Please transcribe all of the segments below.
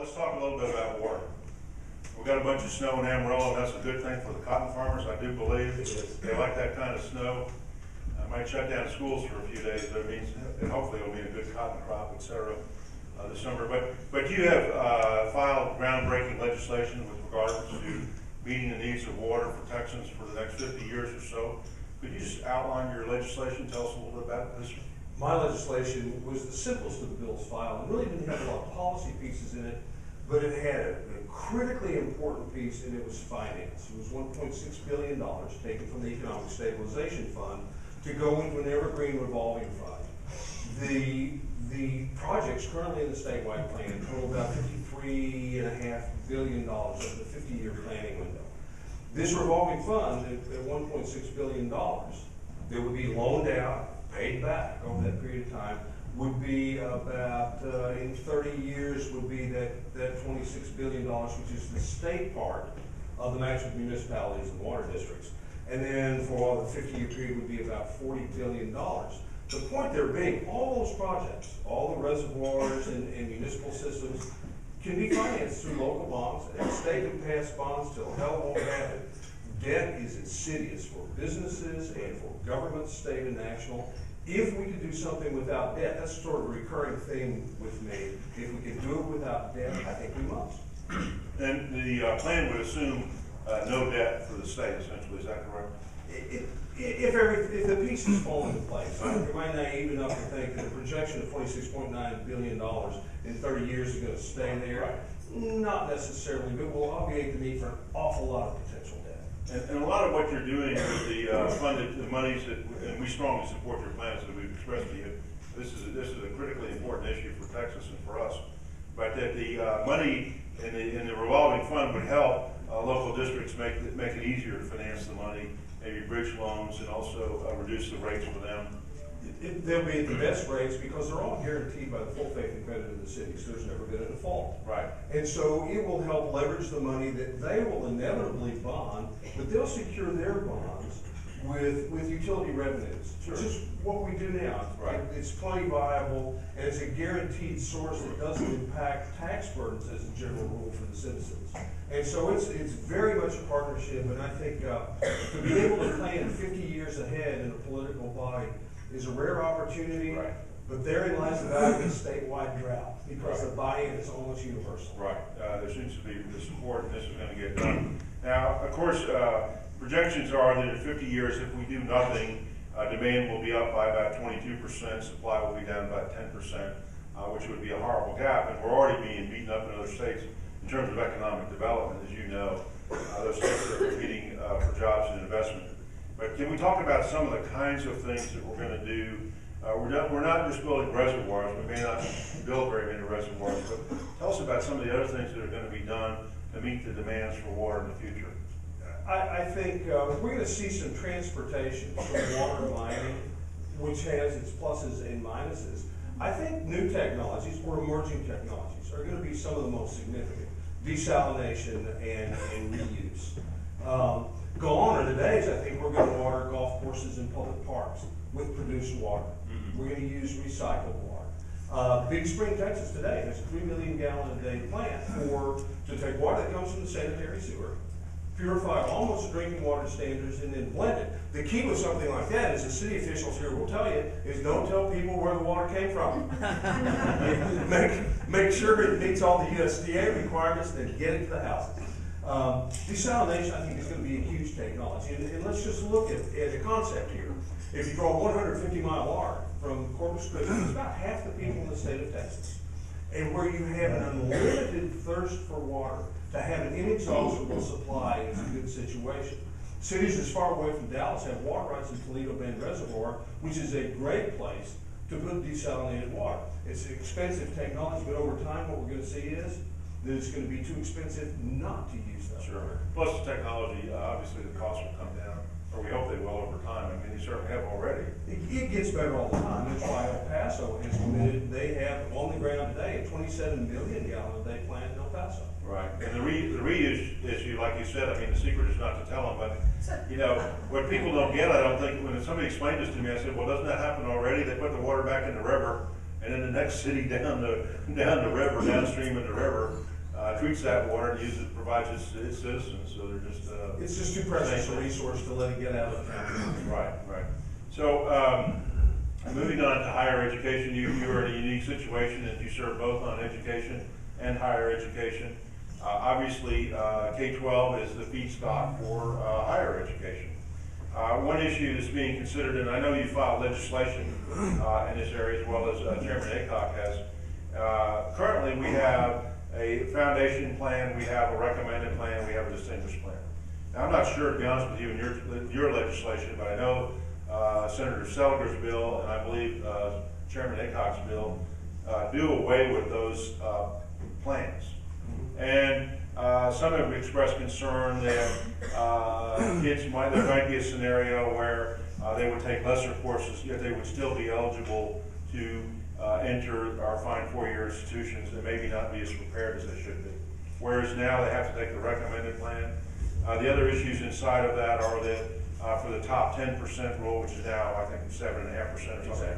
let's talk a little bit about water. We've got a bunch of snow in Amarillo, and that's a good thing for the cotton farmers, I do believe. They like that kind of snow. I might shut down schools for a few days, but it means, and hopefully it'll be a good cotton crop, et cetera, this summer. But you have filed groundbreaking legislation with regards to meeting the needs of water for Texans for the next 50 years or so. Could you just outline your legislation? Tell us a little bit about this. My legislation was the simplest of the bills filed. It really didn't have a lot of policy pieces in it, but it had a critically important piece, and it was finance. It was $1.6 billion taken from the Economic Stabilization Fund to go into an evergreen revolving fund. The projects currently in the statewide plan total about $53.5 billion over the 50-year planning window. This revolving fund at $1.6 billion that would be loaned out, paid back over that period of time, would be about, in 30 years, would be that $26 billion, which is the state part of the matching municipalities and water districts. And then for the 50-year period would be about $40 billion. The point there being, all those projects, all the reservoirs and municipal systems can be financed through local bonds, and state can pass bonds till hell won't have it. Debt is insidious for businesses and for governments, state and national. If we could do something without debt, that's sort of a recurring theme with me. If we can do it without debt, I think we must. And the plan would assume no debt for the state, essentially. Is that correct? If the pieces fall into place, am I naive enough to think that a projection of $26.9 billion in 30 years is going to stay there? Right. Not necessarily, but will obviate the need for an awful lot of potential debt. And a lot of what you're doing with the funded the monies that, and we strongly support your plans that we've expressed to you. This is a critically important issue for Texas and for us. But that the money in the revolving fund would help local districts make it easier to finance the money, maybe bridge loans, and also reduce the rates for them. They'll be at the best rates because they're all guaranteed by the full faith and credit of the city, so there's never been a default. Right. And so it will help leverage the money that they will inevitably bond, but they'll secure their bonds with utility revenues, Sure. which is what we do now. Right. It's plenty viable, and it's a guaranteed source that doesn't impact tax burdens as a general rule for the citizens. And so it's very much a partnership, and I think to be able to plan 50 years ahead in a political body is a rare opportunity, right. But therein lies the value of a statewide drought, because the buy-in is almost universal. Right. There seems to be the support, and this is going to get done. Now, of course, projections are that in 50 years, if we do nothing, demand will be up by about 22%, supply will be down about 10%, which would be a horrible gap, and we're already being beaten up in other states in terms of economic development, as you know. Those states are competing for jobs and investment. But can we talk about some of the kinds of things that we're going to do? We're not just building reservoirs. We may not build very many reservoirs, but tell us about some of the other things that are going to be done to meet the demands for water in the future. I think we're going to see some transportation from water mining, which has its pluses and minuses. I think new technologies or emerging technologies are going to be some of the most significant. Desalination and reuse. Gone are the days, I think, we're going to water golf courses and public parks with produced water. Mm-hmm. We're going to use recycled water. Big Spring, Texas today has a 3 million gallon a day plant to take water that comes from the sanitary sewer, purify almost to drinking water standards, and then blend it. The key with something like that, as the city officials here will tell you, is don't tell people where the water came from. make sure it meets all the USDA requirements, then get it to the houses. Desalination, I think, is going to be a huge technology. And let's just look at a concept here. If you draw a 150-mile arc from Corpus Christi, it's about half the people in the state of Texas. And where you have an unlimited thirst for water, to have an inexhaustible supply is a good situation. Cities as far away from Dallas have water rights in Toledo Bend Reservoir, which is a great place to put desalinated water. It's an expensive technology, but over time what we're going to see is that it's going to be too expensive not to use that. Sure. Plus the technology, obviously the cost will come down, or we hope they will over time. I mean, they certainly have already. It gets better all the time. That's why El Paso has committed. They have on the ground today a 27 million gallon a day plant in El Paso. Right. And the reuse issue, like you said, I mean, the secret is not to tell them, but you know, what people don't get, I don't think, when somebody explained this to me, I said, well, doesn't that happen already? They put the water back in the river, and then the next city down the river, downstream in the river, treats that water and provides its citizens. So they're just it's just too precious a resource to let it get out of the county. Right. So moving on to higher education, you are in a unique situation that you serve both on education and higher education. Obviously, K-12 is the feedstock for higher education. One issue that's being considered, and I know you filed legislation in this area as well as Chairman Aycock has. Currently, we have a foundation plan, we have a recommended plan, we have a distinguished plan. Now, I'm not sure, to be honest with you, in your legislation, but I know Senator Seliger's bill, and I believe Chairman Aycock's bill, do away with those plans. And some have expressed concern that there might be a scenario where they would take lesser courses, yet they would still be eligible to enter our fine four-year institutions and maybe not be as prepared as they should be. Whereas now they have to take the recommended plan. The other issues inside of that are that for the top 10% rule, which is now I think 7.5% or something,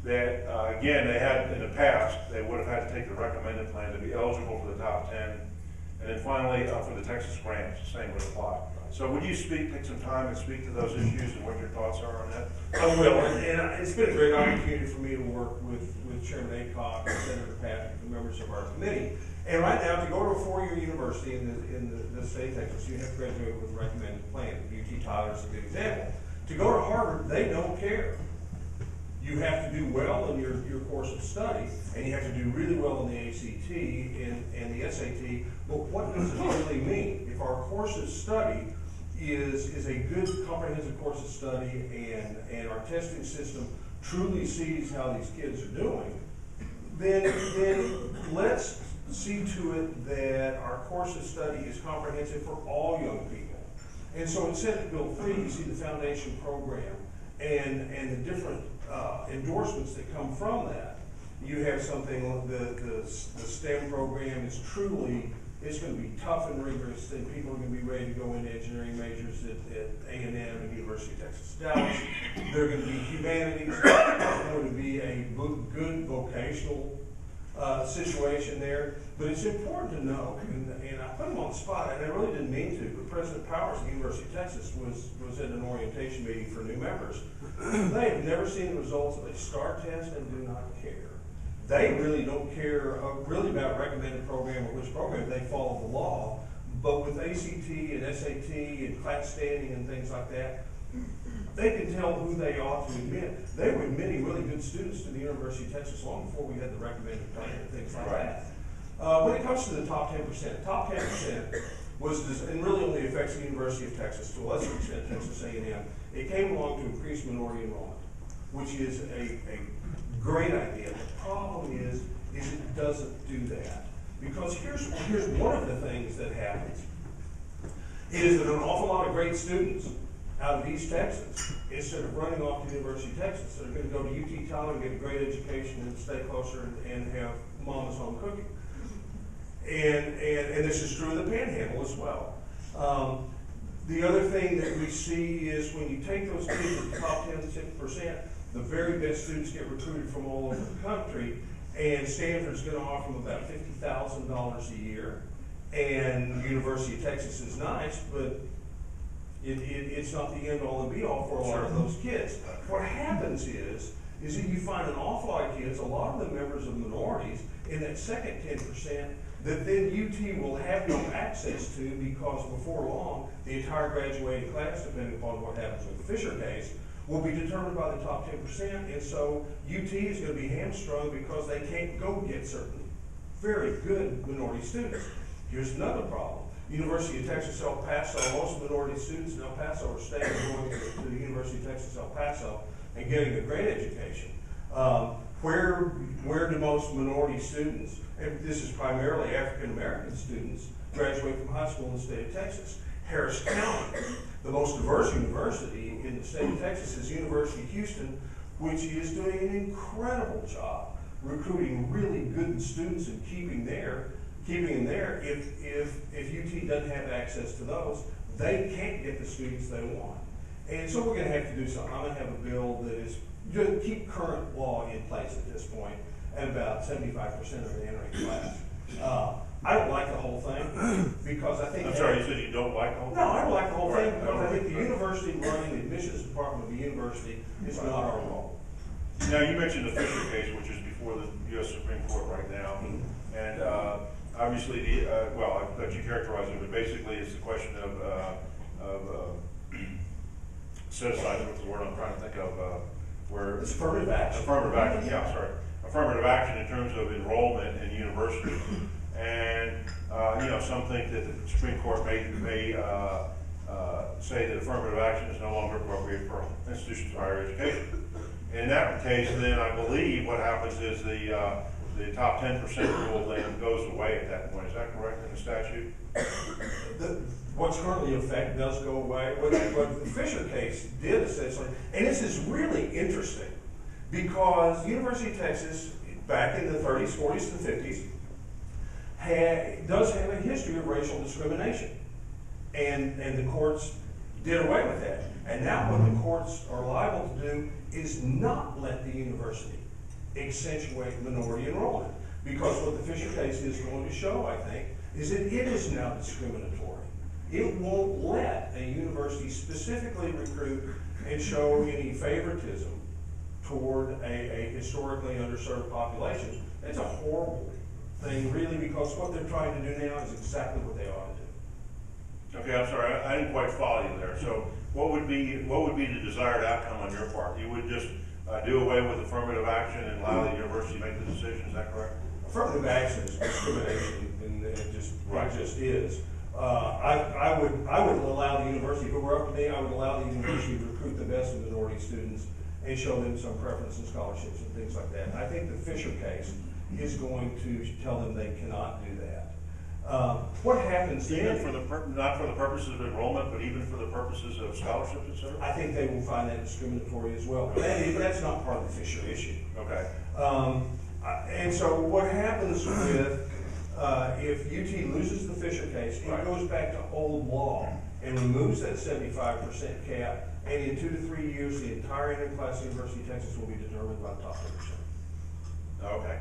that again they had in the past they would have had to take the recommended plan to be eligible for the top 10, and then finally for the Texas grants, the same would apply. So would you take some time and speak to those issues and what your thoughts are on that? I will, and it's been a great opportunity for me to work with Chairman Aycock and Senator Patrick, the members of our committee. And right now, to go to a four-year university in the state of Texas, you have to graduate with a recommended plan. UT Tyler is a good example. To go to Harvard, they don't care. You have to do well in your course of study, and you have to do really well in the ACT and the SAT. But what does it really mean? If our course of study is a good comprehensive course of study and our testing system truly sees how these kids are doing, then let's see to it that our course of study is comprehensive for all young people. And so in Senate Bill 3, you see the foundation program and the different endorsements that come from that. You have something, the STEM program is truly, it's going to be tough and rigorous, and people are going to be ready to go into engineering majors at A&M and University of Texas Dallas. They're going to be humanities, there's going to be a good vocational situation there. But it's important to know, and I put them on the spot, and I really didn't mean to, but President Powers at the University of Texas was at an orientation meeting for new members. They have never seen the results of a STAR test and do not care. They really don't care really about recommended program or which program. They follow the law. But with ACT and SAT and class standing and things like that, they can tell who they ought to admit. They were admitting really good students to the University of Texas long before we had the recommended plan and things like that. When it comes to the top 10%, top 10% was, and really only affects the University of Texas, to a lesser extent Texas A&M. It came along to increase minority enrollment, which is a great idea. The problem is it doesn't do that. Because here's one of the things that happens, is that an awful lot of great students out of East Texas, instead of running off to the University of Texas, are going to go to UT Tyler and get a great education and stay closer and have mama's home cooking. And this is true of the Panhandle as well. The other thing that we see is when you take those kids at the top 10%, the very best students get recruited from all over the country, and Stanford's going to offer them about $50,000 a year. And the University of Texas is nice, but it's not the end-all and be-all for a lot of those kids. What happens is that you find an awful lot of kids, a lot of them members of minorities, in that second 10%, that then UT will have no access to, because before long, the entire graduating class, depending upon what happens with the Fisher case, will be determined by the top 10%, and so UT is going to be hamstrung because they can't go get certain very good minority students. Here's another problem. University of Texas El Paso, most minority students in El Paso are staying and going to the University of Texas El Paso and getting a great education. Where do most minority students, and this is primarily African American students, graduate from high school in the state of Texas? Harris County, the most diverse university in the state of Texas, is University of Houston, which is doing an incredible job recruiting really good students and keeping them there. If UT doesn't have access to those, they can't get the students they want. And so we're going to have to do something. I'm going to have a bill that is you keep current law in place at this point, and about 75% of the entering class. I don't like the whole thing because I think. I'm sorry, you said you don't like the whole thing? No, I don't like the whole thing Right. because I think the university running the admissions department of the university is not our role. Now, you mentioned the Fisher case, which is before the U.S. Supreme Court right now. And obviously, well, I'll let you characterize it, but basically it's the question of set aside, what's the word I'm trying to think of, where. It's affirmative action. Affirmative action, yeah, sorry. Affirmative action in terms of enrollment in universities. And, some think that the Supreme Court may say that affirmative action is no longer appropriate for institutions of higher education. In that case, then I believe what happens is the top 10% rule then goes away at that point. Is that correct in the statute? What's currently in effect does go away. What the Fisher case did essentially, and this is really interesting because the University of Texas, back in the 30s, 40s, and 50s, does have a history of racial discrimination. And the courts did away with that. And now what the courts are liable to do is not let the university accentuate minority enrollment. Because what the Fisher case is going to show, I think, is that it is now discriminatory. It won't let a university specifically recruit and show any favoritism toward a historically underserved population. It's a horrible thing, really, because what they're trying to do now is exactly what they ought to do. Okay, I'm sorry, I didn't quite follow you there. So what would be the desired outcome on your part? You would just do away with affirmative action and allow the university to make the decision, is that correct? Affirmative action is discrimination, and it just is. I would allow the university, if it were up to me, I would allow the university to recruit the best of minority students and show them some preference and scholarships and things like that. And I think the Fisher case is going to tell them they cannot do that. What happens then? Not for the purposes of enrollment, but even for the purposes of scholarships, et cetera? I think they will find that discriminatory as well. That's not part of the Fisher issue. Okay. And so what happens with, if UT loses the Fisher case, it goes back to old law and removes that 75% cap, and in 2 to 3 years, the entire interclass University of Texas will be determined by the top 10%. Okay.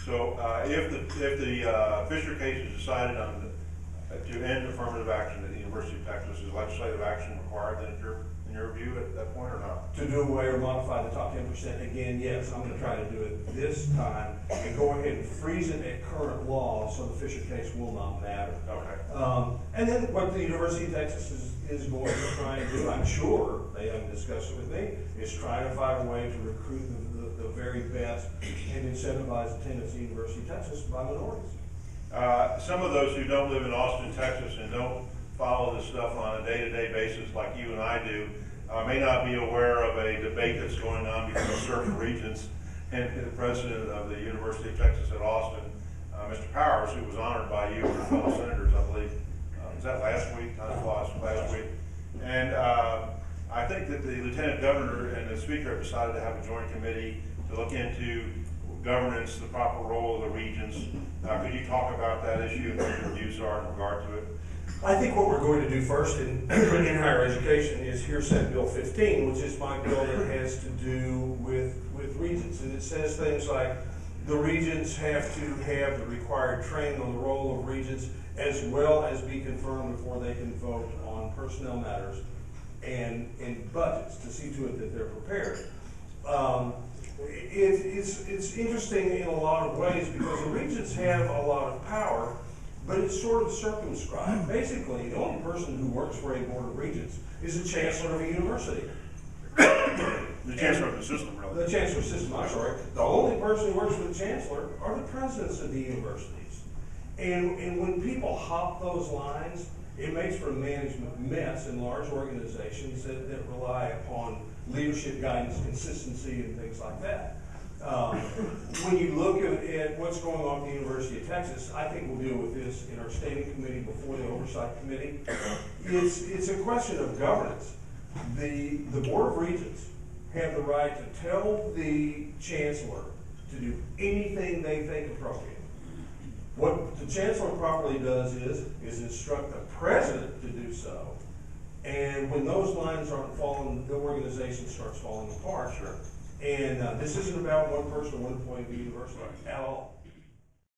So if the Fisher case is decided on to end affirmative action at the University of Texas, is legislative action required then in your view at that point or not? To do away or modify the top 10%, again, yes, I'm going to try to do it this time and go ahead and freeze it at current law so the Fisher case will not matter. Okay. And then what the University of Texas is going to try and do, I'm sure, they haven't discussed it with me, is try to find a way to recruit the very best and incentivize attendance at the University of Texas by minorities. Some of those who don't live in Austin, Texas, and don't follow this stuff on a day-to-day basis like you and I do, may not be aware of a debate that's going on between certain regents and the president of the University of Texas at Austin, Mr. Powers, who was honored by you and your fellow senators, I believe. Was that last week? Last week. And I think that the lieutenant governor and the speaker have decided to have a joint committee to look into governance, the proper role of the regents. Could you talk about that issue and what your views are in regard to it? I think what we're going to do first in higher education is hear Senate Bill 15, which is my bill that has to do with regents. And it says things like the regents have to have the required training on the role of regents as well as be confirmed before they can vote on personnel matters and budgets to see to it that they're prepared. It's interesting in a lot of ways because the regents have a lot of power, but it's sort of circumscribed. Basically, the only person who works for a board of regents is the chancellor of a university. The chancellor of the system, really. The chancellor of the system, I'm sorry. The only person who works for the chancellor are the presidents of the universities. And when people hop those lines, it makes for a management mess in large organizations that rely upon leadership guidance, consistency, and things like that. When you look at what's going on at the University of Texas, I think we'll deal with this in our standing committee before the oversight committee. It's a question of governance. The Board of Regents have the right to tell the chancellor to do anything they think appropriate. What the chancellor properly does is instruct the president to do so. And when those lines aren't following, the organization starts falling apart. Sure. And this isn't about one person or one employee of the university Right. at all.